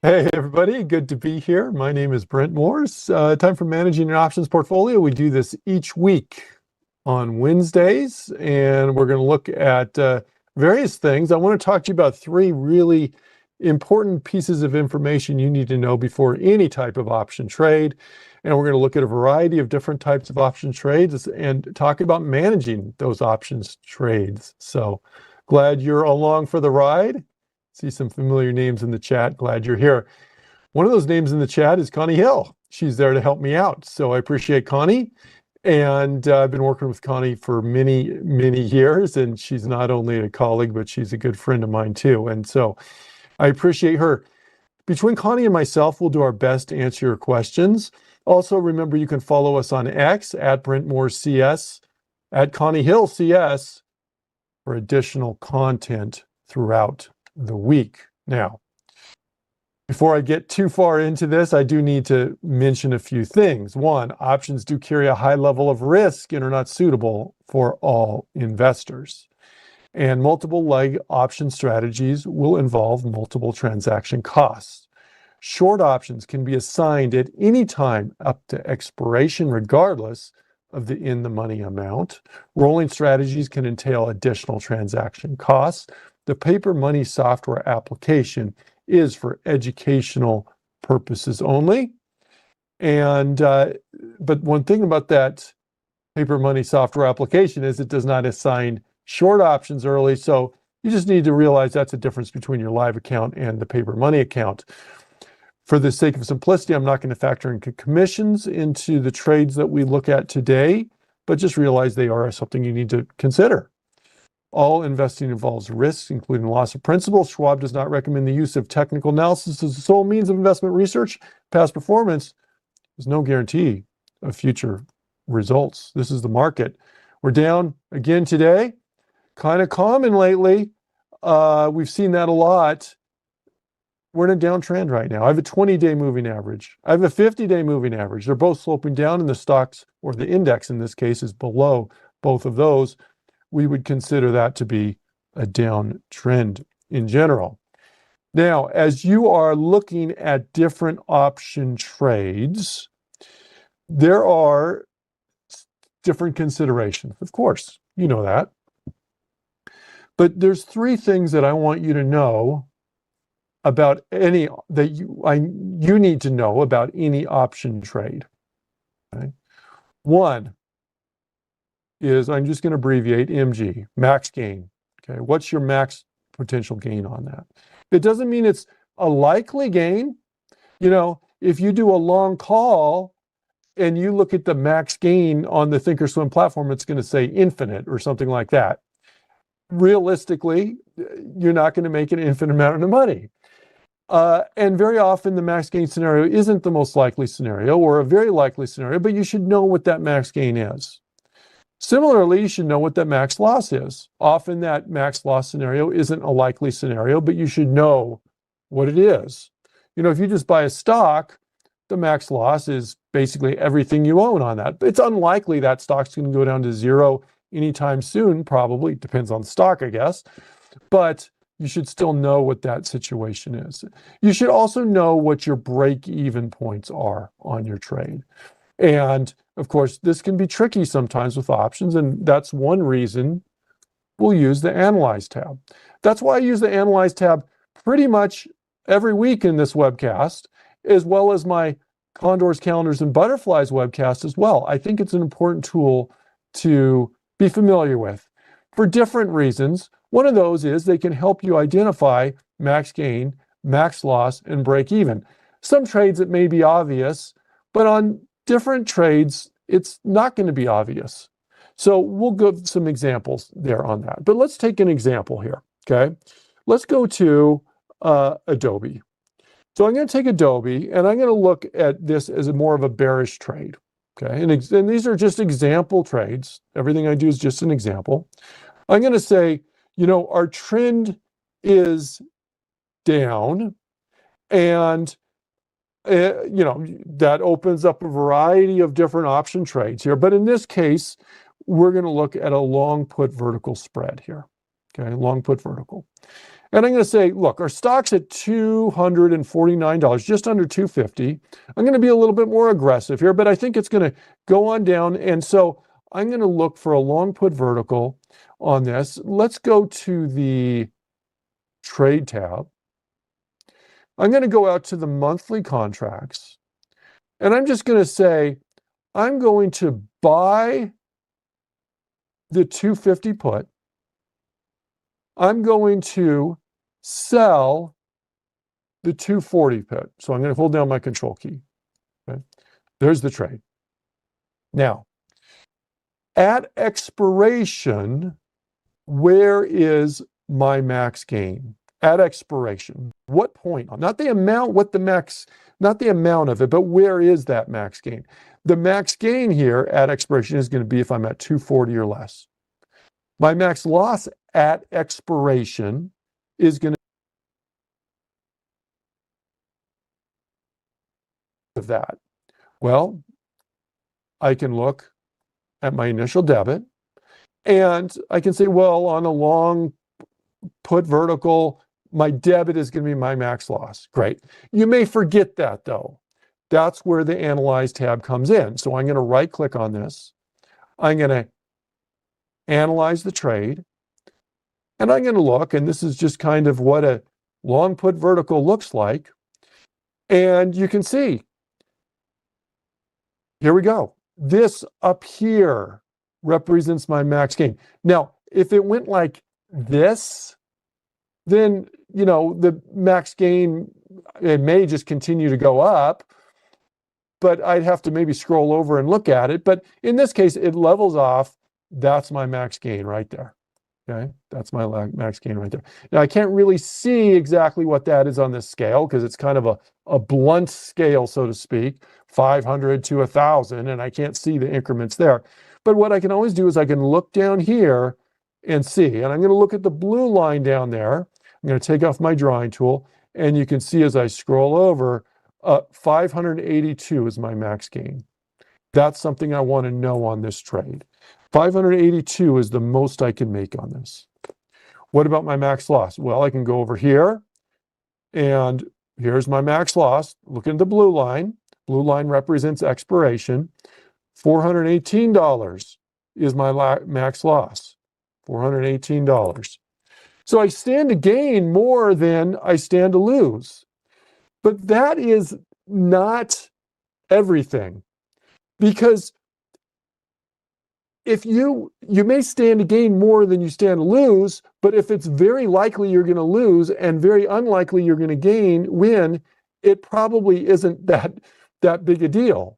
Hey, everybody. Good to be here. My name is Brent Morse. Time for managing an options portfolio. We do this each week on Wednesdays, and we're going to look at various things. I want to talk to you about three really important pieces of information you need to know before any type of option trade. And we're going to look at a variety of different types of option trades and talk about managing those options trades. So glad you're along for the ride. See some familiar names in the chat. Glad you're here. One of those names in the chat is Connie Hill. She's there to help me out. So I appreciate Connie. And I've been working with Connie for many, many years. And she's not only a colleague, but she's a good friend of mine too. And so I appreciate her. Between Connie and myself, we'll do our best to answer your questions. Also, remember, you can follow us on X at BrentMooreCS, at Connie Hill CS for additional content throughout the week. Now, before I get too far into this, I do need to mention a few things. One, options do carry a high level of risk and are not suitable for all investors. And multiple leg option strategies will involve multiple transaction costs. Short options can be assigned at any time up to expiration, regardless of the in-the-money amount. Rolling strategies can entail additional transaction costs. The paper money software application is for educational purposes only. And but one thing about that paper money software application is it does not assign short options early. So you just need to realize that's a difference between your live account and the paper money account. For the sake of simplicity, I'm not going to factor in commissions into the trades that we look at today, but just realize they are something you need to consider. All investing involves risks, including loss of principal. Schwab does not recommend the use of technical analysis as the sole means of investment research. Past performance is no guarantee of future results. This is the market. We're down again today. Kind of common lately. We've seen that a lot. We're in a downtrend right now. I have a 20-day moving average. I have a 50-day moving average. They're both sloping down, and the stocks, or the index in this case, is below both of those. We would consider that to be a downtrend in general. Now, as you are looking at different option trades, there are different considerations. Of course, you know that. But there's three things that I want you to know about any that you need to know about any option trade. Okay? One is, I'm just going to abbreviate MG, max gain. Okay, what's your max potential gain on that? It doesn't mean it's a likely gain. You know, if you do a long call and you look at the max gain on the Thinkorswim platform, it's going to say infinite or something like that. Realistically, you're not going to make an infinite amount of money. And very often the max gain scenario isn't the most likely scenario or a very likely scenario, but you should know what that max gain is. Similarly, you should know what that max loss is. Often that max loss scenario isn't a likely scenario, but you should know what it is. You know, if you just buy a stock, the max loss is basically everything you own on that. It's unlikely that stock's going to go down to zero anytime soon, probably. Depends on the stock, I guess. But you should still know what that situation is. You should also know what your break-even points are on your trade. And of course, this can be tricky sometimes with options, and that's one reason we'll use the Analyze tab. That's why I use the Analyze tab pretty much every week in this webcast, as well as my Condors, Calendars, and Butterflies webcast as well. I think it's an important tool to be familiar with for different reasons. One of those is they can help you identify max gain, max loss, and break even. Some trades it may be obvious, but on different trades, it's not going to be obvious. So we'll give some examples there on that. But let's take an example here, okay? Let's go to Adobe. So I'm going to take Adobe, and I'm going to look at this as more of a bearish trade, okay? And these are just example trades. Everything I do is just an example. I'm going to say, you know, our trend is down, and you know, that opens up a variety of different option trades here. But in this case, we're going to look at a long put vertical spread here. okay, long put vertical. And I'm going to say, look, our stock's at $249, just under 250. I'm going to be a little bit more aggressive here, but I think it's going to go on down. And so I'm going to look for a long put vertical on this. Let's go to the trade tab. I'm going to go out to the monthly contracts. And I'm just going to say, I'm going to buy the 250 put. I'm going to sell the 240 put. So I'm going to hold down my control key. Okay. There's the trade. Now, at expiration, where is my max gain? At expiration, what point? Not the amount, not the amount of it, but where is that max gain? The max gain here at expiration is going to be if I'm at 240 or less. My max loss at expiration is going to be of that. Well, I can look at my initial debit and I can say, well, on a long put vertical, my debit is going to be my max loss. Great. You may forget that though. That's where the Analyze tab comes in. So I'm going to right click on this. I'm going to analyze the trade. And I'm going to look, and this is just kind of what a long put vertical looks like. And you can see, here we go. This up here represents my max gain. Now, if it went like this, then, you know, the max gain, it may just continue to go up, but I'd have to maybe scroll over and look at it. But in this case, it levels off. That's my max gain right there. Okay, that's my max gain right there. Now, I can't really see exactly what that is on this scale because it's kind of a blunt scale, so to speak, 500 to 1,000, and I can't see the increments there. But what I can always do is I can look down here and see, and I'm going to look at the blue line down there. I'm going to take off my drawing tool, and you can see as I scroll over, 582 is my max gain. That's something I want to know on this trade. 582 is the most I can make on this. What about my max loss? Well, I can go over here, and here's my max loss. Look at the blue line. Blue line represents expiration. $418 is my max loss. $418. So I stand to gain more than I stand to lose. But that is not everything. Because if you may stand to gain more than you stand to lose, but if it's very likely you're going to lose and very unlikely you're going to win, it probably isn't that big a deal.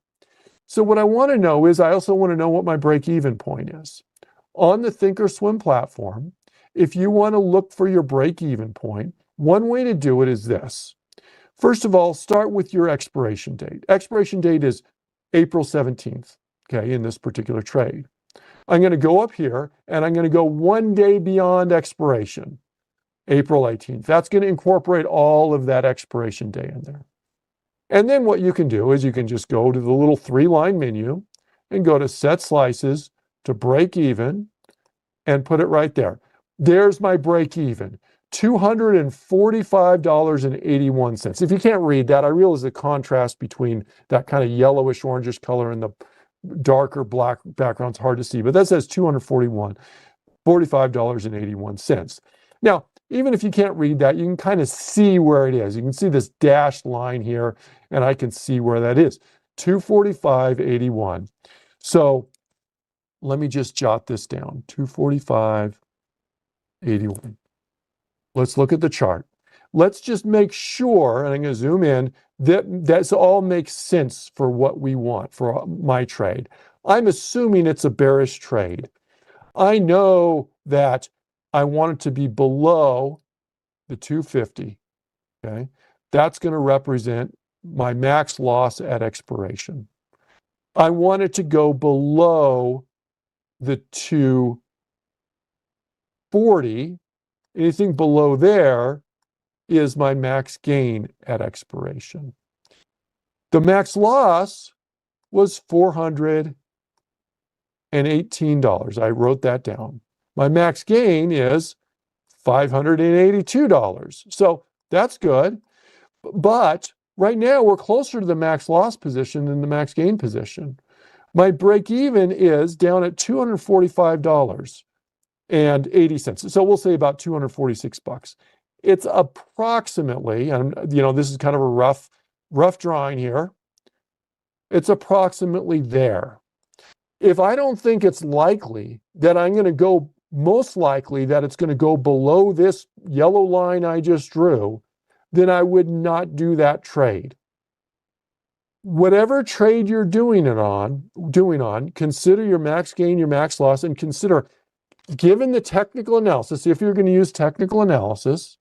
So what I want to know is I also want to know what my break-even point is. On the Thinkorswim platform, if you want to look for your break-even point, one way to do it is this. First of all, start with your expiration date. Expiration date is April 17th, okay, in this particular trade. I'm going to go up here and I'm going to go 1 day beyond expiration, April 18th. That's going to incorporate all of that expiration day in there. And then what you can do is you can just go to the little 3-line menu and go to Set Slices to break even and put it right there. There's my break even, $245.81. If you can't read that, I realize the contrast between that kind of yellowish orangish color and the darker black background's hard to see, but that says $245.81. Now, even if you can't read that, you can kind of see where it is. You can see this dashed line here, and I can see where that is, $245.81. So let me just jot this down, $245.81. Let's look at the chart. Let's just make sure, and I'm going to zoom in, that all makes sense for what we want for my trade. I'm assuming it's a bearish trade. I know that I want it to be below the 250, okay? That's going to represent my max loss at expiration. I want it to go below the 240. Anything below there is my max gain at expiration. The max loss was $418. I wrote that down. My max gain is $582. So that's good. But right now we're closer to the max loss position than the max gain position. My break even is down at $245.80. So we'll say about 246 bucks. It's approximately, and this is kind of a rough drawing here. It's approximately there. If I don't think it's likely that I'm going to go, most likely that it's going to go below this yellow line I just drew, then I would not do that trade. Whatever trade you're doing on, consider your max gain, your max loss, and consider, given the technical analysis, if you're going to use technical analysis,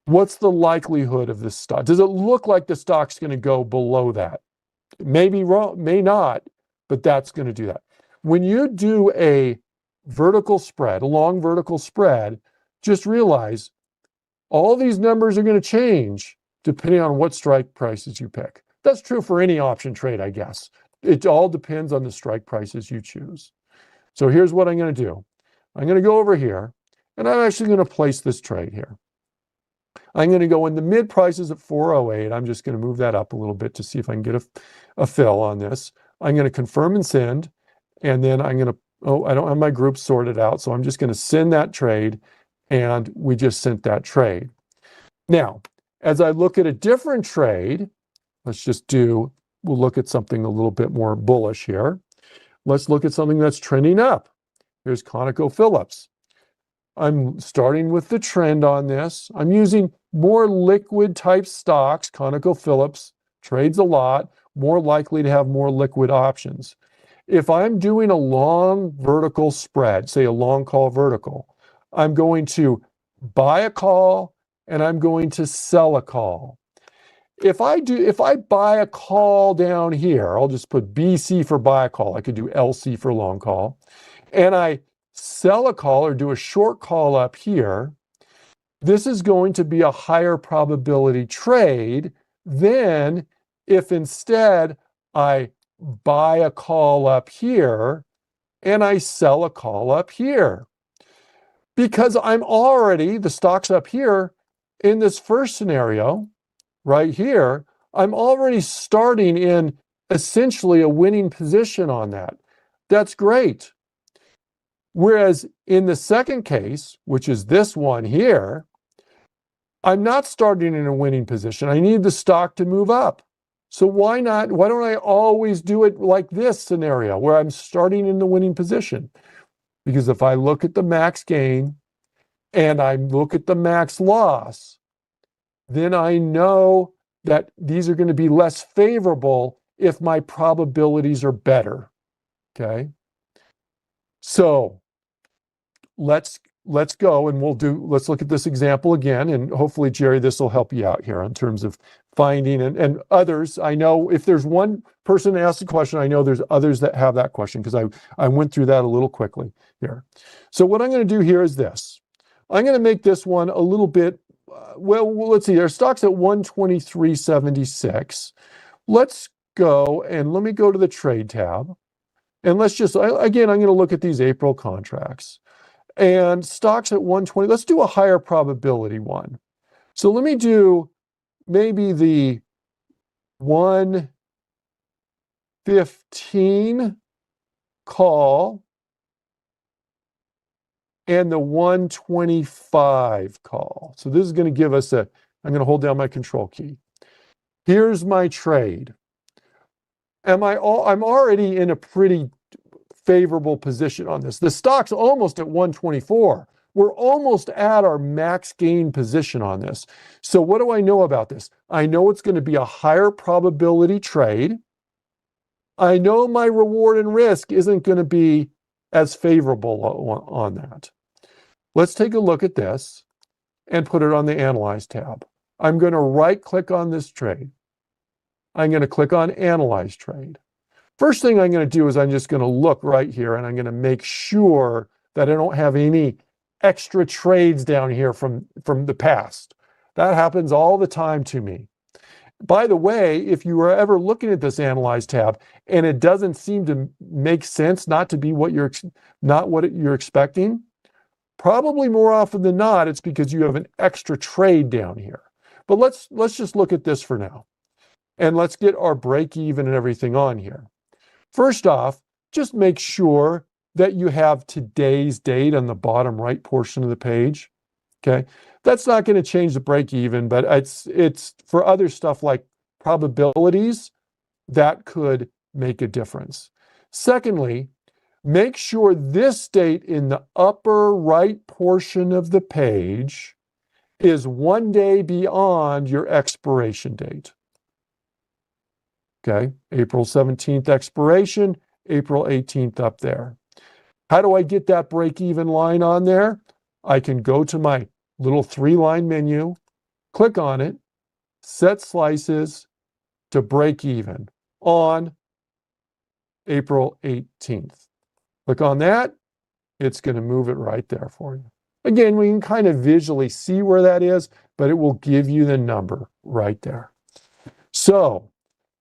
what's the likelihood of this stock? Does it look like the stock's going to go below that? It may be wrong, may not, but that's going to do that. When you do a vertical spread, a long vertical spread, just realize all these numbers are going to change depending on what strike prices you pick. That's true for any option trade, I guess. It all depends on the strike prices you choose. So here's what I'm going to do. I'm going to go over here, and I'm actually going to place this trade here. I'm going to go in the mid prices at 408. I'm just going to move that up a little bit to see if I can get a fill on this. I'm going to confirm and send, and then I'm going to, I don't have my group sorted out, so I'm just going to send that trade, and we just sent that trade. Now, as I look at a different trade, we'll look at something a little bit more bullish here. Let's look at something that's trending up. Here's ConocoPhillips. I'm starting with the trend on this. I'm using more liquid type stocks. ConocoPhillips trades a lot, more likely to have more liquid options. If I'm doing a long vertical spread, say a long call vertical, I'm going to buy a call and I'm going to sell a call. If I buy a call down here, I'll just put BC for buy a call. I could do LC for long call. And I sell a call or do a short call up here, this is going to be a higher probability trade than if instead I buy a call up here and I sell a call up here. Because I'm already, the stock's up here, in this first scenario, right here, I'm already starting in essentially a winning position on that. That's great. Whereas in the second case, which is this one here, I'm not starting in a winning position. I need the stock to move up. So why don't I always do it like this scenario where I'm starting in the winning position? Because if I look at the max gain and I look at the max loss, then I know that these are going to be less favorable if my probabilities are better. Okay. So let's go and let's look at this example again. And hopefully, Jerry, this will help you out here in terms of finding and others. I know if there's one person that asked a question, I know there's others that have that question because I went through that a little quickly here. So what I'm going to do here is this. I'm going to make this one a little bit, well, let's see, our stock's at 123.76. Let's go and let me go to the trade tab. And let's just, again, I'm going to look at these April contracts. And stocks at 120, let's do a higher probability one. So let me do maybe the 115 call and the 125 call. So this is going to give us I'm going to hold down my control key. Here's my trade. I'm already in a pretty favorable position on this. The stock's almost at 124. We're almost at our max gain position on this. So what do I know about this? I know it's going to be a higher probability trade. I know my reward and risk isn't going to be as favorable on that. Let's take a look at this and put it on the Analyze tab. I'm going to right-click on this trade. I'm going to click on Analyze Trade. First thing I'm going to do is I'm just going to look right here and I'm going to make sure that I don't have any extra trades down here from the past. That happens all the time to me. By the way, if you are ever looking at this Analyze tab and it doesn't seem to make sense, not what you're expecting, Probably more often than not, it's because you have an extra trade down here. But let's just look at this for now. And let's get our break even and everything on here. First off, just make sure that you have today's date on the bottom right portion of the page. Okay. That's not going to change the break even, but it's for other stuff like probabilities that could make a difference. Secondly, make sure this date in the upper right portion of the page is 1 day beyond your expiration date. Okay, April 17th expiration, April 18th up there. How do I get that break-even line on there? I can go to my little 3-line menu, click on it, set slices to break even on April 18th. Click on that, it's going to move it right there for you. Again, we can kind of visually see where that is, but it will give you the number right there. So,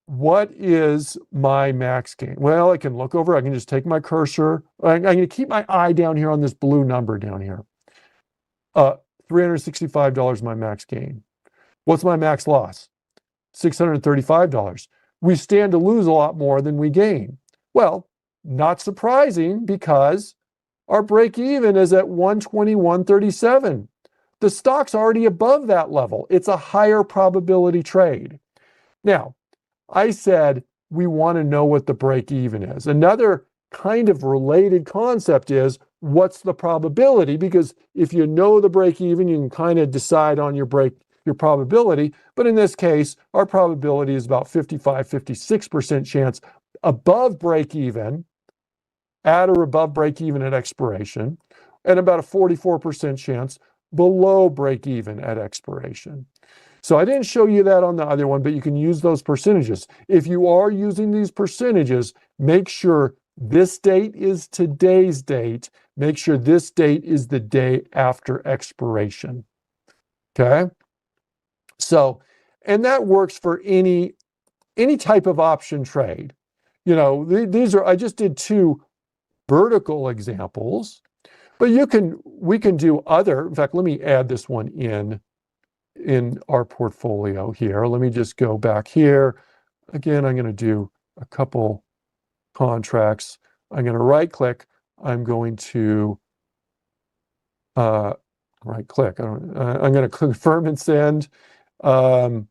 what is my max gain? Well, I can look over, I can just take my cursor. I'm going to keep my eye down here on this blue number down here. $365 my max gain. What's my max loss? $635. We stand to lose a lot more than we gain. Well, not surprising because our break even is at 121.37. The stock's already above that level. It's a higher probability trade. Now, I said we want to know what the break even is. Another kind of related concept is what's the probability? Because if you know the break even, you can kind of decide on your probability. But in this case, our probability is about 55-56% chance above break even, at or above break even at expiration, and about a 44% chance below break even at expiration. So I didn't show you that on the other one, but you can use those percentages. If you are using these percentages, make sure this date is today's date. Make sure this date is the day after expiration. Okay? So, and that works for any type of option trade. You know, these are, I just did 2 vertical examples, but we can do other. In fact, let me add this one in our portfolio here. Let me just go back here. Again, I'm going to do a couple contracts. I'm going to right click. I'm going to right click. I'm going to confirm and send. And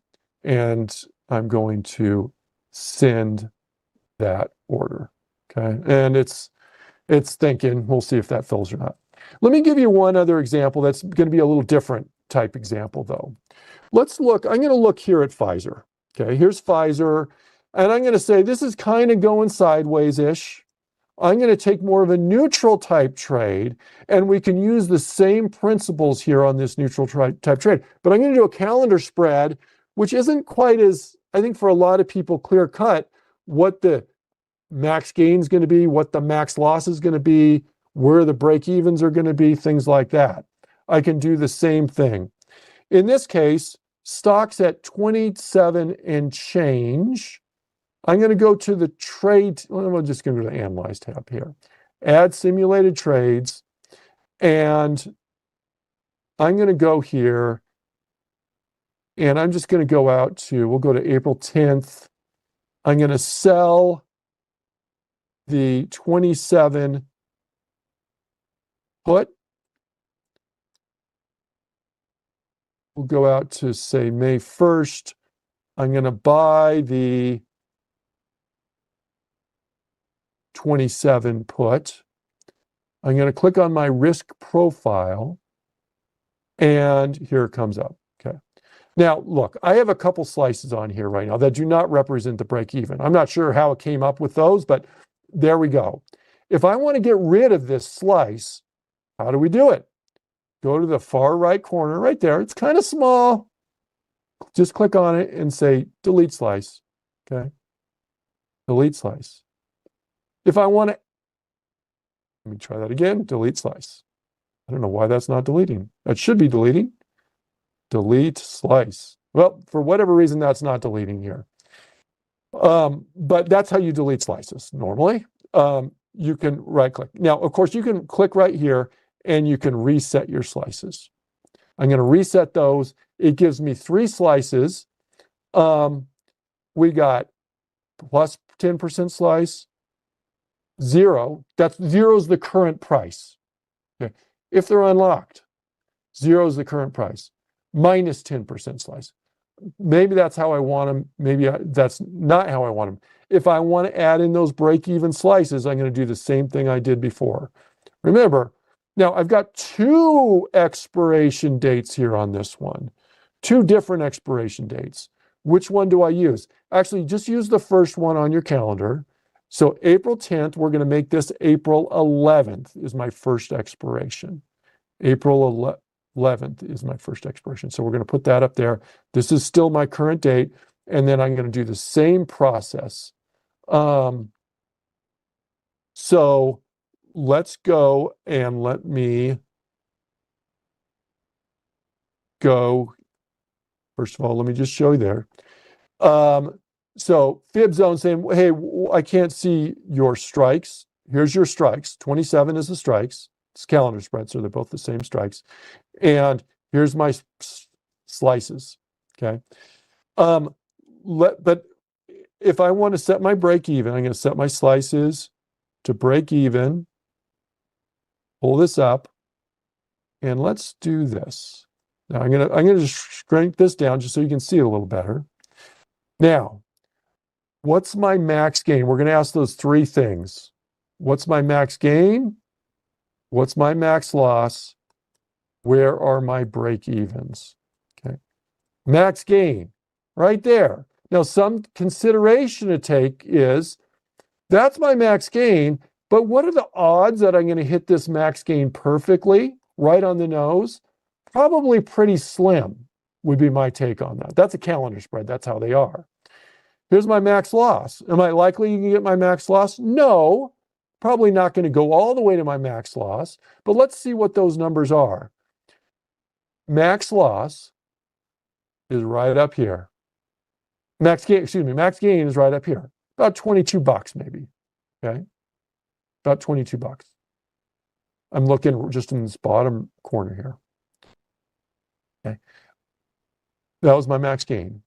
I'm going to send that order. Okay. And it's thinking, we'll see if that fills or not. Let me give you one other example that's going to be a little different type example though. Let's look, I'm going to look here at Pfizer. Okay, here's Pfizer, and I'm going to say this is kind of going sideways-ish. I'm going to take more of a neutral type trade, and we can use the same principles here on this neutral type trade. But I'm going to do a calendar spread, which isn't quite as, I think for a lot of people, clear cut what the max gain is going to be, what the max loss is going to be, where the break evens are going to be, things like that. I can do the same thing. In this case, stock's at 27 and change. I'm going to go to the trade. Well, I'm just going to go to the Analyze tab here. Add simulated trades. And I'm going to go here. And I'm just going to go out to, we'll go to April 10th. I'm going to sell the 27 put. We'll go out to, say, May 1st. I'm going to buy the 27 put. I'm going to click on my risk profile, and here it comes up. Okay. Now, look, I have a couple slices on here right now that do not represent the break even. I'm not sure how it came up with those, but there we go. If I want to get rid of this slice, how do we do it? Go to the far right corner right there. It's kind of small. Just click on it and say delete slice. Okay. Delete slice. If I want to, let me try that again. Delete slice. I don't know why that's not deleting. That should be deleting. Delete slice. Well, for whatever reason, that's not deleting here. But that's how you delete slices normally. You can right click. Now, of course, you can click right here and you can reset your slices. I'm going to reset those. It gives me 3 slices. We got plus 10% slice, 0. That's 0 is the current price. Okay. If they're unlocked, 0 is the current price, minus 10% slice. Maybe that's how I want them. Maybe that's not how I want them. If I want to add in those break-even slices, I'm going to do the same thing I did before. Remember, now I've got 2 expiration dates here on this one, 2 different expiration dates. Which one do I use? Actually, just use the first one on your calendar. So April 10th, we're going to make this April 11th is my first expiration. April 11th is my first expiration. So we're going to put that up there. This is still my current date. And then I'm going to do the same process. So let's go and let me go. First of all, let me just show you there. So fib zone saying, hey, I can't see your strikes. Here's your strikes. 27 is the strikes. It's calendar spread, so they're both the same strikes. And here's my slices, okay? But if I want to set my break even, I'm going to set my slices to break even. Pull this up, and let's do this. Now I'm gonna just shrink this down just so you can see it a little better. Now, what's my max gain? We're going to ask those 3 things. What's my max gain? What's my max loss? Where are my break evens? Okay. Max gain, right there. Now, some consideration to take is, that's my max gain, but what are the odds that I'm going to hit this max gain perfectly, right on the nose? Probably pretty slim would be my take on that. That's a calendar spread. That's how they are. Here's my max loss. Am I likely to get my max loss? No, probably not going to go all the way to my max loss, but let's see what those numbers are. Max loss is right up here. Max gain is right up here. About $22 maybe, okay? About $22. I'm looking just in this bottom corner here. Okay. That was my max gain.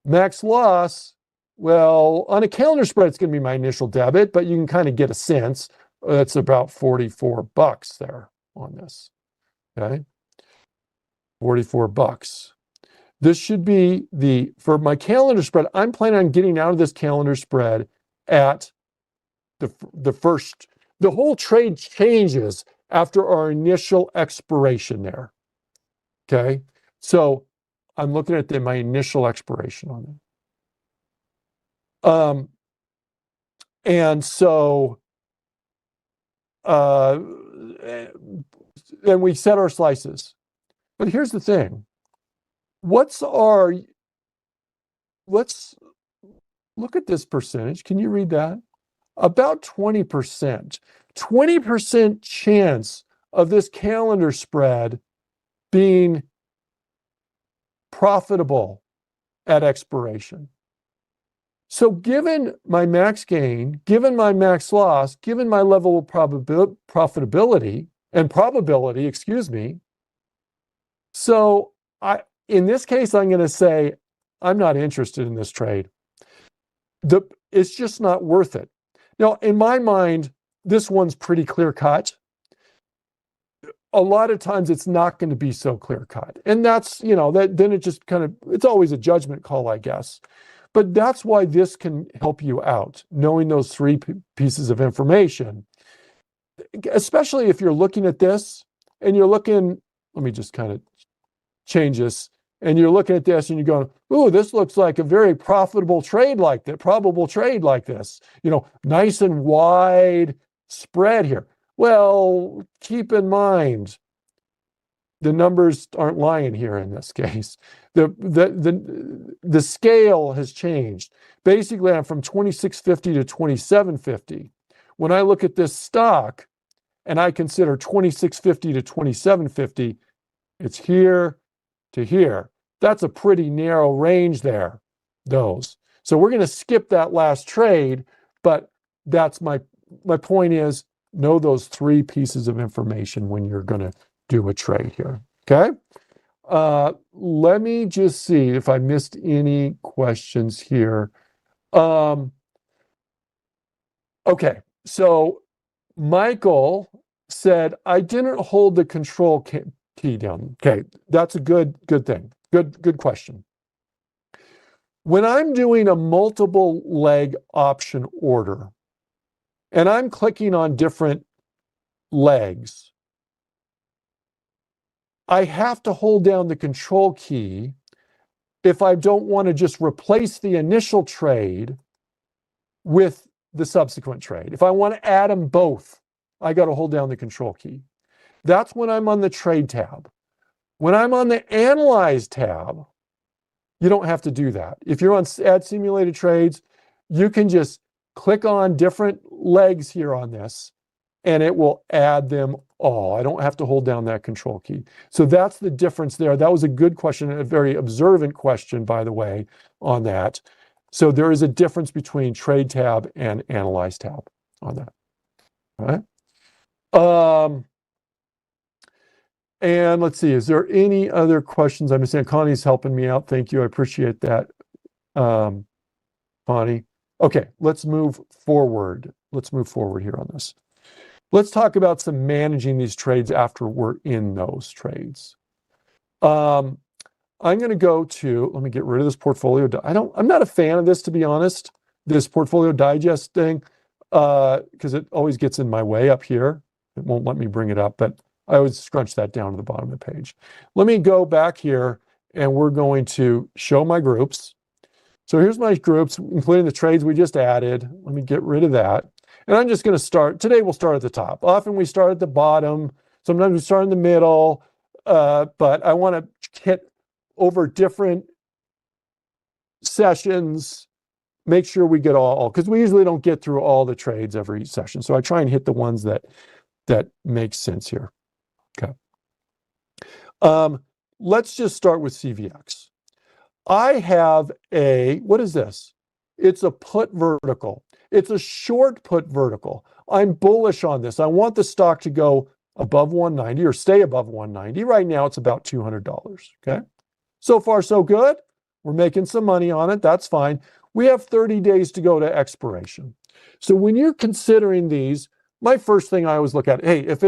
Max loss, well, on a calendar spread, it's going to be my initial debit, but you can kind of get a sense. That's about $44 there on this. Okay. $44. This should be for my calendar spread, I'm planning on getting out of this calendar spread at the whole trade changes after our initial expiration there. Okay. So I'm looking at my initial expiration on it. And so, and we set our slices. But here's the thing. Let's look at this percentage. Can you read that? About 20%. 20% chance of this calendar spread being profitable at expiration. So given my max gain, given my max loss, given my level of profitability and probability, so in this case, I'm going to say, I'm not interested in this trade. It's just not worth it. Now, in my mind, this one's pretty clear cut. A lot of times it's not going to be so clear cut. And that's, then it just it's always a judgment call, I guess. But that's why this can help you out, knowing those 3 pieces of information. Especially if you're looking at this and you're looking, let me just kind of change this, and you're looking at this and you're going, ooh, this looks like a very profitable trade like that, probable trade like this, nice and wide spread here. Well, keep in mind, the numbers aren't lying here in this case. The scale has changed. Basically, I'm from 2650 to 2750. When I look at this stock and I consider 2650 to 2750, it's here to here. That's a pretty narrow range there, those. So we're going to skip that last trade, but that's my point is, know those three pieces of information when you're going to do a trade here. Okay. Let me just see if I missed any questions here. Okay. So Michael said, I didn't hold the control key down. Okay. That's a good thing. Good question. When I'm doing a multiple leg option order and I'm clicking on different legs, I have to hold down the control key if I don't want to just replace the initial trade with the subsequent trade. If I want to add them both, I got to hold down the control key. That's when I'm on the trade tab. When I'm on the analyze tab, you don't have to do that. If you're on add simulated trades, you can just click on different legs here on this and it will add them all. I don't have to hold down that control key. So that's the difference there. That was a good question, a very observant question, by the way, on that. So there is a difference between trade tab and analyze tab on that. All right. And let's see, is there any other questions? I'm saying Connie's helping me out. Thank you. I appreciate that, Connie. Okay, let's move forward. Let's move forward here on this. Let's talk about some managing these trades after we're in those trades. I'm going to go to, let me get rid of this portfolio. I'm not a fan of this, to be honest, this portfolio digest thing, because it always gets in my way up here. It won't let me bring it up, but I always scrunch that down to the bottom of the page. Let me go back here and we're going to show my groups. So here's my groups, including the trades we just added. Let me get rid of that. And I'm just going to start. Today we'll start at the top. Often we start at the bottom. Sometimes we start in the middle. But I want to hit over different sessions, make sure we get all, because we usually don't get through all the trades every session. So I try and hit the ones that make sense here. Okay. Let's just start with CVX. I have what is this? It's a put vertical. It's a short put vertical. I'm bullish on this. I want the stock to go above 190 or stay above 190. Right now it's about $200. Okay. So far, so good. We're making some money on it. That's fine. We have 30 days to go to expiration. So when you're considering these, my first thing I always look at, hey, if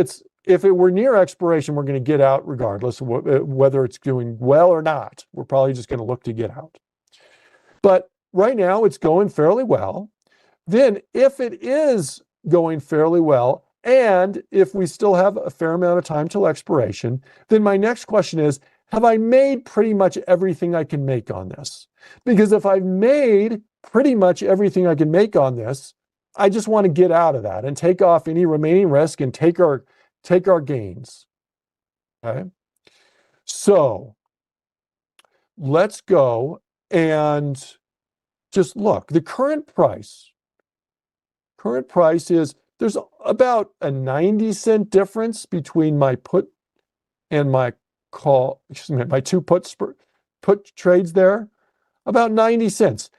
it were near expiration, we're going to get out regardless of whether it's doing well or not. We're probably just going to look to get out. But right now it's going fairly well. Then if it is going fairly well, and if we still have a fair amount of time till expiration, then my next question is, have I made pretty much everything I can make on this? Because if I've made pretty much everything I can make on this, I just want to get out of that and take off any remaining risk and take our gains. Okay. So let's go and just look. The current price is, there's about a 90-cent difference between my put and my call, my two put trades there, about 90 cents.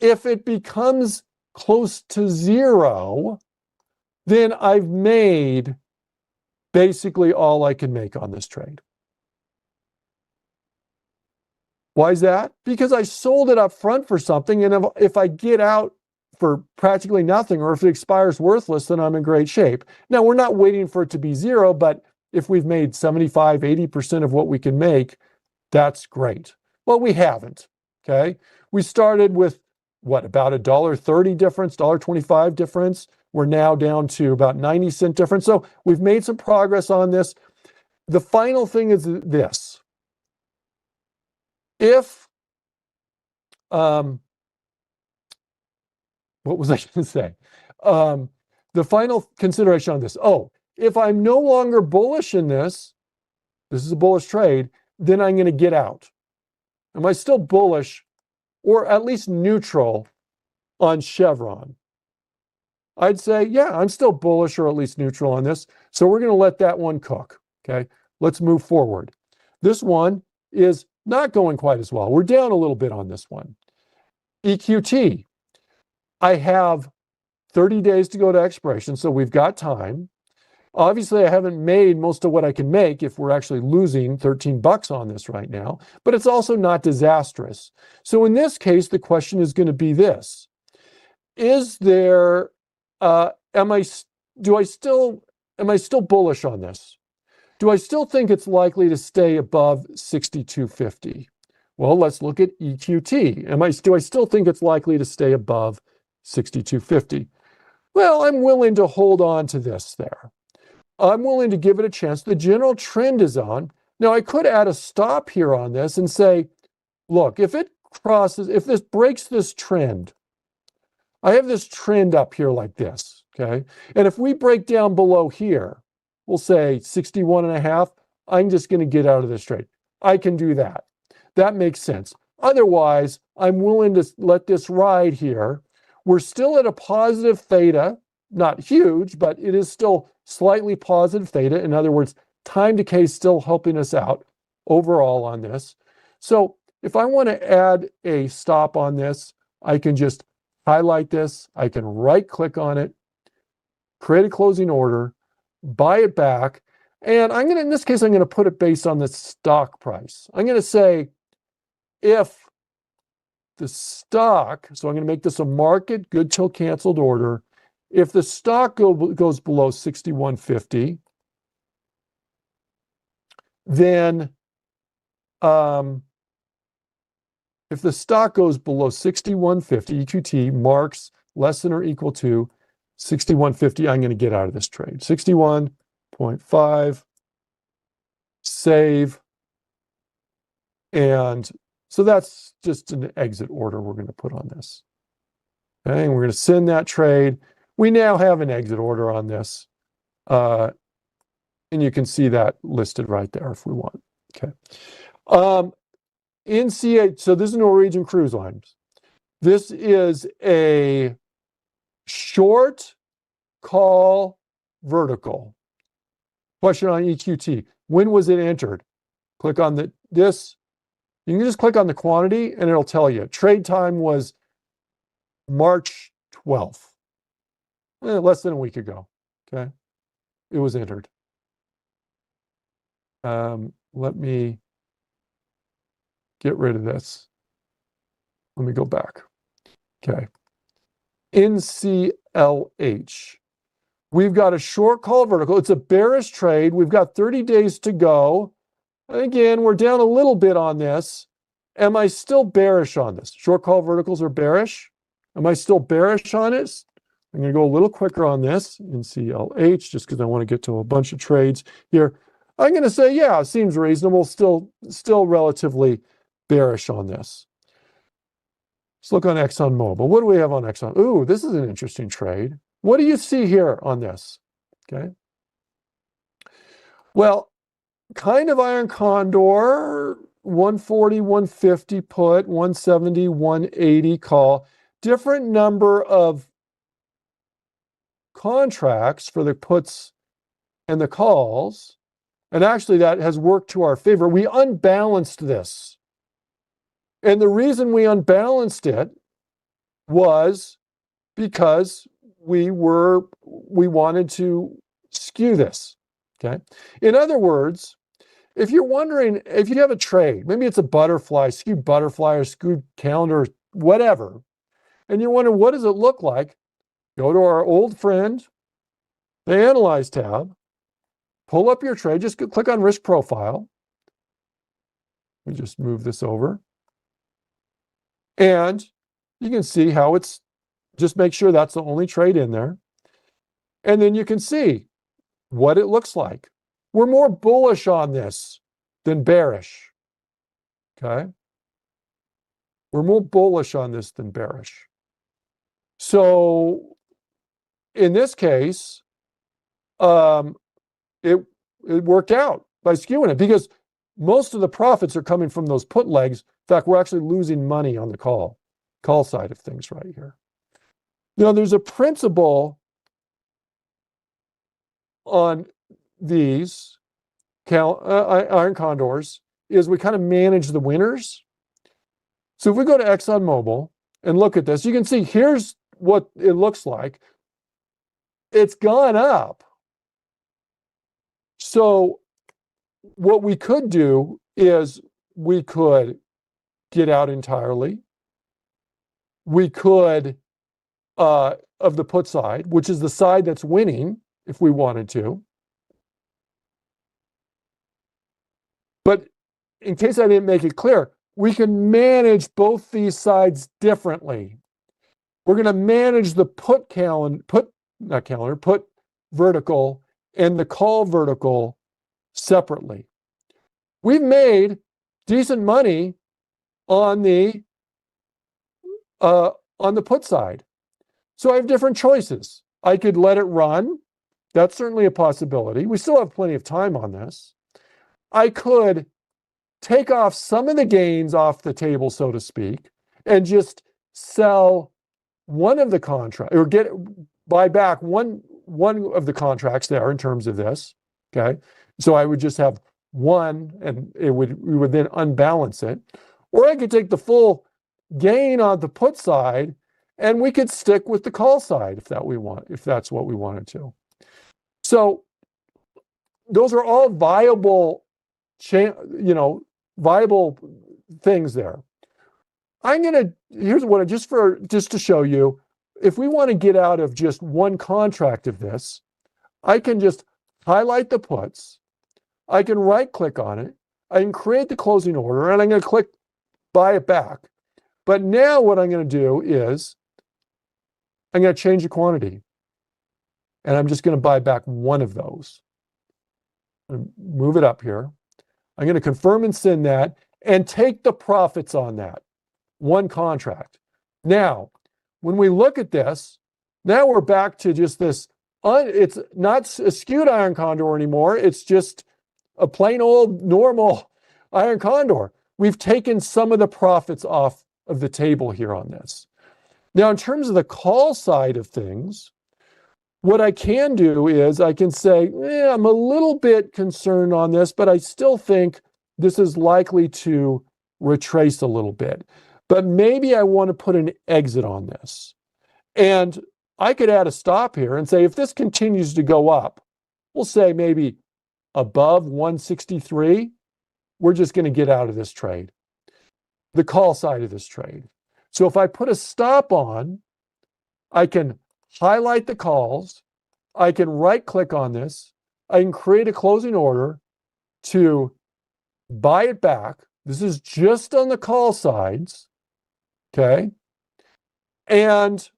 If it becomes close to zero, then I've made basically all I can make on this trade. Why is that? Because I sold it up front for something, and if I get out for practically nothing, or if it expires worthless, then I'm in great shape. Now, we're not waiting for it to be zero, but if we've made 75, 80% of what we can make, that's great. Well, we haven't, okay? We started with, what, about $1.30 difference, $1.25 difference. We're now down to about 90-cent difference. So we've made some progress on this. The final thing is this. If, what was I going to say? The final consideration on this. Oh, if I'm no longer bullish in this is a bullish trade, then I'm going to get out. Am I still bullish or at least neutral on Chevron? I'd say, yeah, I'm still bullish or at least neutral on this. So we're going to let that one cook. Okay, let's move forward. This one is not going quite as well. We're down a little bit on this one. EQT, I have 30 days to go to expiration, so we've got time. Obviously, I haven't made most of what I can make if we're actually losing 13 bucks on this right now, but it's also not disastrous. So in this case, the question is going to be this: is there, am I still bullish on this? Do I still think it's likely to stay above 62.50? Well, let's look at EQT. Do I still think it's likely to stay above 62.50? Well, I'm willing to hold on to this there. I'm willing to give it a chance. The general trend is on. Now, I could add a stop here on this and say, look, if this breaks this trend, I have this trend up here like this, okay? And if we break down below here, we'll say 61 and a half, I'm just going to get out of this trade. I can do that. That makes sense. Otherwise, I'm willing to let this ride here. We're still at a positive theta, not huge, but it is still slightly positive theta. In other words, time decay is still helping us out overall on this. So if I want to add a stop on this, I can just highlight this. I can right click on it, create a closing order, buy it back. And in this case, I'm going to put it based on the stock price. I'm going to say if the stock, so I'm going to make this a market good till canceled order. If the stock goes below 61.50, then if the stock goes below 61.50, EQT marks less than or equal to 61.50, I'm going to get out of this trade. 61.5, save. And so that's just an exit order we're going to put on this. Okay, and we're going to send that trade. We now have an exit order on this. And you can see that listed right there if we want. Okay. NCA, so this is Norwegian Cruise Lines. This is a short call vertical. Question on EQT. When was it entered? Click on this. You can just click on the quantity and it'll tell you. Trade time was March 12th. Less than a week ago. Okay. It was entered. Let me get rid of this. Let me go back. Okay. NCLH. We've got a short call vertical. It's a bearish trade. We've got 30 days to go. Again, we're down a little bit on this. Am I still bearish on this? Short call verticals are bearish. Am I still bearish on it? I'm going to go a little quicker on this, NCLH, just because I want to get to a bunch of trades here. I'm going to say, yeah, it seems reasonable. Still relatively bearish on this. Let's look on ExxonMobil. What do we have on Exxon? Ooh, this is an interesting trade. What do you see here on this? Okay. Well, kind of iron condor, 140, 150 put, 170, 180 call. Different number of contracts for the puts and the calls. And actually that has worked to our favor. We unbalanced this. And the reason we unbalanced it was because we wanted to skew this. Okay. In other words, if you're wondering, if you have a trade, maybe it's a butterfly, skewed butterfly or skewed calendar, whatever, and you're wondering, what does it look like? Go to our old friend, the Analyze tab, pull up your trade, just click on Risk Profile. We just move this over. And you can see how it's, just make sure that's the only trade in there. And then you can see what it looks like. We're more bullish on this than bearish. Okay? We're more bullish on this than bearish. So in this case, it worked out by skewing it because most of the profits are coming from those put legs. In fact, we're actually losing money on the call side of things right here. Now, there's a principle on these iron condors is we kind of manage the winners. So if we go to ExxonMobil and look at this, you can see here's what it looks like. It's gone up So what we could do is we could get out entirely. We could, of the put side, which is the side that's winning, if we wanted to. But in case I didn't make it clear, we can manage both these sides differently. We're going to manage the put vertical and the call vertical separately. We've made decent money on the put side. So I have different choices. I could let it run. That's certainly a possibility. We still have plenty of time on this. I could take off some of the gains off the table, so to speak, and just sell one of the contracts, or buy back one of the contracts there in terms of this. Okay. So I would just have one, and we would then unbalance it. Or I could take the full gain on the put side, and we could stick with the call side if that's what we wanted to. So those are all viable things there. Here's what, just to show you, if we want to get out of just one contract of this, I can just highlight the puts. I can right click on it. I can create the closing order, and I'm going to click buy it back. But now what I'm going to do is I'm going to change the quantity, and I'm just going to buy back one of those. Move it up here. I'm going to confirm and send that and take the profits on that one contract. Now, when we look at this, now we're back to just this, it's not a skewed iron condor anymore. It's just a plain old normal iron condor. We've taken some of the profits off of the table here on this. Now, in terms of the call side of things, what I can do is I can say, I'm a little bit concerned on this, but I still think this is likely to retrace a little bit. But maybe I want to put an exit on this. And I could add a stop here and say, if this continues to go up, we'll say maybe above 163, we're just going to get out of this trade, the call side of this trade. So if I put a stop on, I can highlight the calls. I can right click on this. I can create a closing order to buy it back. This is just on the call sides. Okay. And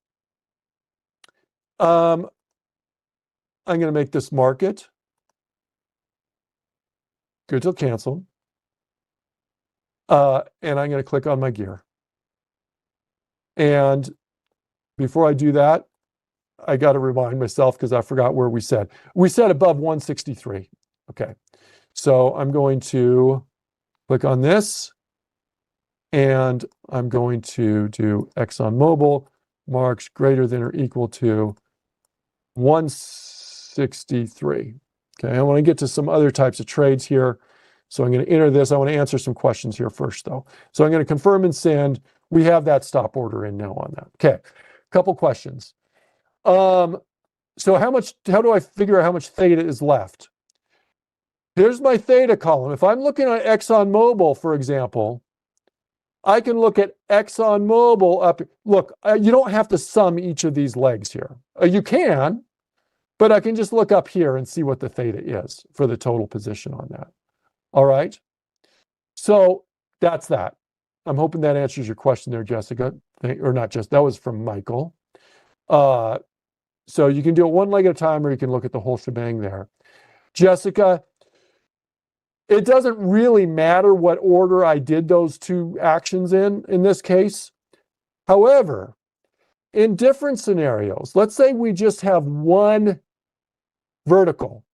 I'm going to make this market. Go till cancel. And I'm going to click on my gear. And before I do that, I got to remind myself because I forgot where we said. We said above 163. Okay. So I'm going to click on this, and I'm going to do ExxonMobil marks greater than or equal to 163. Okay. I want to get to some other types of trades here. So I'm going to enter this. I want to answer some questions here first, though. So I'm going to confirm and send. We have that stop order in now on that. Okay. Couple questions. So how do I figure out how much theta is left? Here's my theta column. If I'm looking at ExxonMobil, for example, I can look at ExxonMobil up. Look, you don't have to sum each of these legs here. You can, but I can just look up here and see what the theta is for the total position on that. All right. So that's that. I'm hoping that answers your question there, Jessica. Or not just, that was from Michael. So you can do it one leg at a time, or you can look at the whole shebang there. Jessica, it doesn't really matter what order I did those two actions in this case. However, in different scenarios, let's say we just have one vertical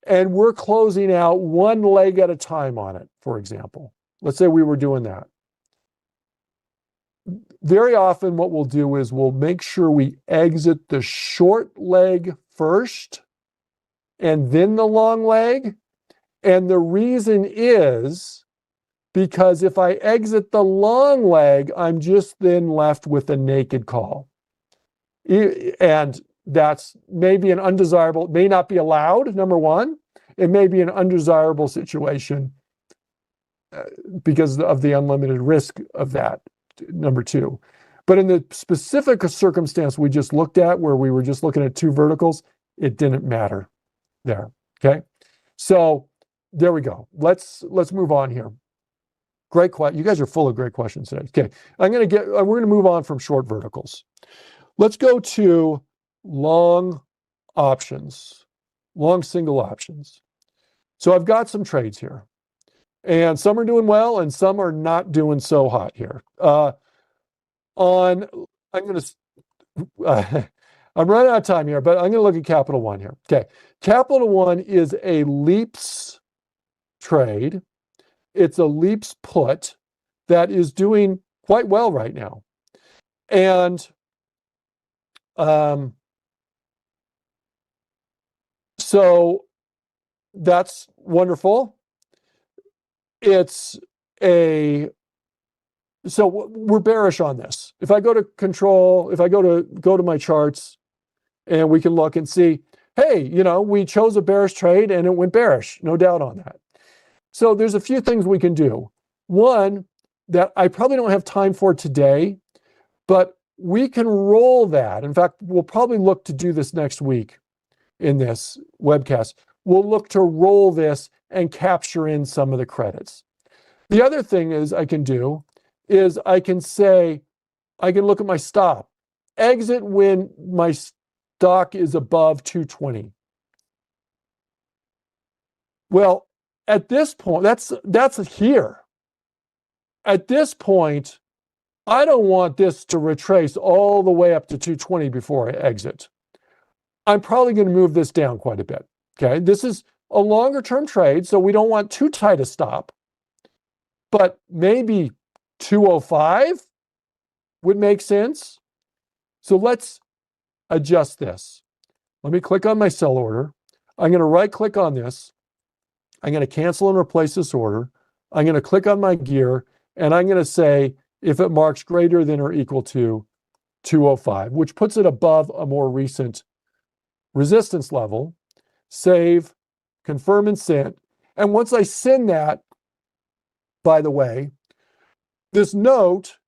and we're closing out one leg at a time on it, for example. Let's say we were doing that. Very often what we'll do is we'll make sure we exit the short leg first and then the long leg. And the reason is because if I exit the long leg, I'm just then left with a naked call. And that's maybe an undesirable, may not be allowed, number one. it may be an undesirable situation because of the unlimited risk of that, number two. But in the specific circumstance we just looked at, where we were just looking at two verticals, it didn't matter there, okay? So there we go. Let's move on here. Great question. You guys are full of great questions today. Okay, we're gonna move on from short verticals. Let's go to long options, long single options. So I've got some trades here, and some are doing well and some are not doing so hot here. I'm running out of time here, but I'm gonna look at Capital One here. Okay, Capital One is a Leaps trade. It's a Leaps put that is doing quite well right now. And so that's wonderful. So we're bearish on this. If I go to control, if I go to my charts, and we can look and see, hey, we chose a bearish trade and it went bearish, no doubt on that. So there's a few things we can do. One that I probably don't have time for today, but we can roll that. In fact, we'll probably look to do this next week in this webcast. We'll look to roll this and capture in some of the credits. The other thing I can do is I can look at my stop. Exit when my stock is above 220. Well, at this point, that's here. At this point, I don't want this to retrace all the way up to 220 before I exit. I'm probably going to move this down quite a bit. Okay, this is a longer term trade, so we don't want too tight a stop. But maybe 205 would make sense. So let's adjust this. Let me click on my sell order. I'm going to right click on this. I'm going to cancel and replace this order. I'm going to click on my gear, and I'm going to say if it marks greater than or equal to 205, which puts it above a more recent resistance level. Save, confirm, and send. And once I send that, by the way, this note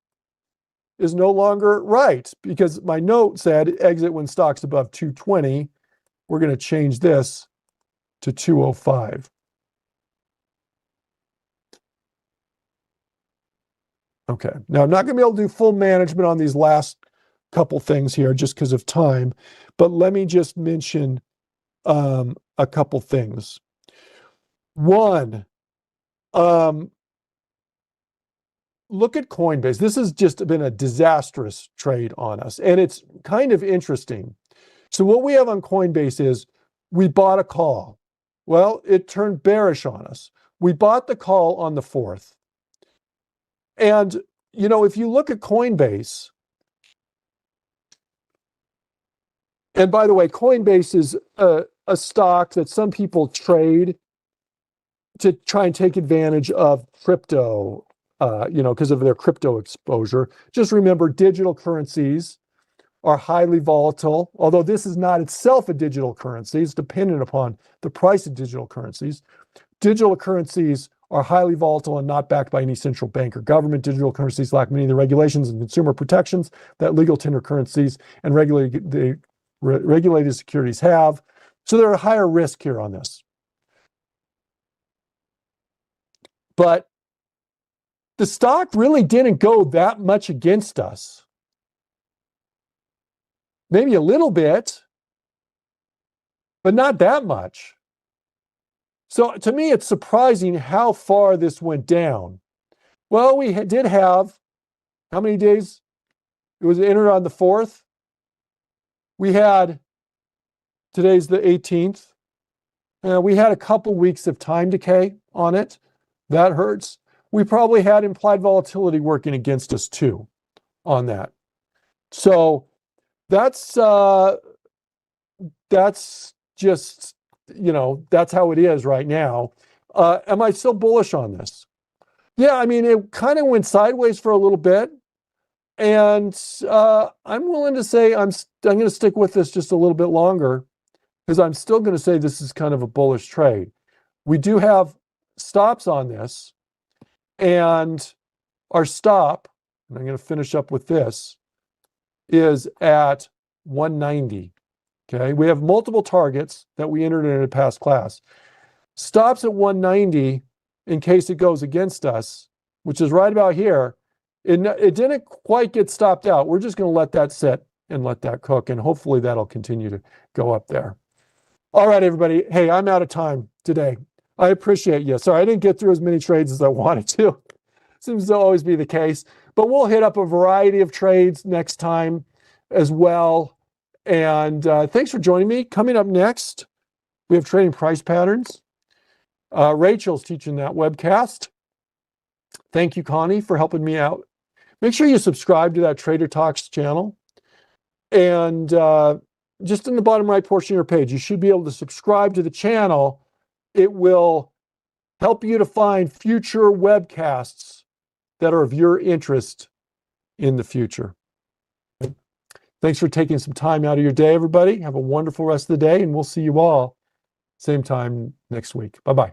is no longer right, because my note said exit when stock's above 220. We're going to change this to 205. Okay, now I'm not going to be able to do full management on these last couple things here just because of time, but let me just mention a couple things. One, look at Coinbase. This has just been a disastrous trade on us, and it's kind of interesting. So what we have on Coinbase is we bought a call. Well, it turned bearish on us. We bought the call on the 4th. And, if you look at Coinbase, and by the way, Coinbase is a stock that some people trade to try and take advantage of crypto, because of their crypto exposure. Just remember, digital currencies are highly volatile, although this is not itself a digital currency. It's dependent upon the price of digital currencies. Digital currencies are highly volatile and not backed by any central bank or government. Digital currencies lack many of the regulations and consumer protections that legal tender currencies and regulated securities have. So there are higher risk here on this. But the stock really didn't go that much against us. Maybe a little bit, but not that much. So to me, it's surprising how far this went down. Well, we did have, how many days? It was entered on the 4th. We had, today's the 18th. We had a couple weeks of time decay on it. That hurts. We probably had implied volatility working against us too on that. So that's just, that's how it is right now. Am I still bullish on this? Yeah, I mean, it kind of went sideways for a little bit. And I'm willing to say I'm going to stick with this just a little bit longer, because I'm still going to say this is kind of a bullish trade. We do have stops on this, and our stop, and I'm going to finish up with this, is at 190. Okay, we have multiple targets that we entered in a past class. Stops at 190 in case it goes against us, which is right about here. It didn't quite get stopped out. We're just going to let that sit and let that cook, and hopefully that'll continue to go up there. All right, everybody. Hey, I'm out of time today. I appreciate you. Sorry, I didn't get through as many trades as I wanted to. Seems to always be the case. But we'll hit up a variety of trades next time as well. And thanks for joining me. Coming up next, we have trading price patterns. Rachel's teaching that webcast. Thank you, Connie, for helping me out. Make sure you subscribe to that Trader Talks channel. And just in the bottom right portion of your page, you should be able to subscribe to the channel. It will help you to find future webcasts that are of your interest in the future. Thanks for taking some time out of your day, everybody. Have a wonderful rest of the day, and we'll see you all same time next week. Bye-bye.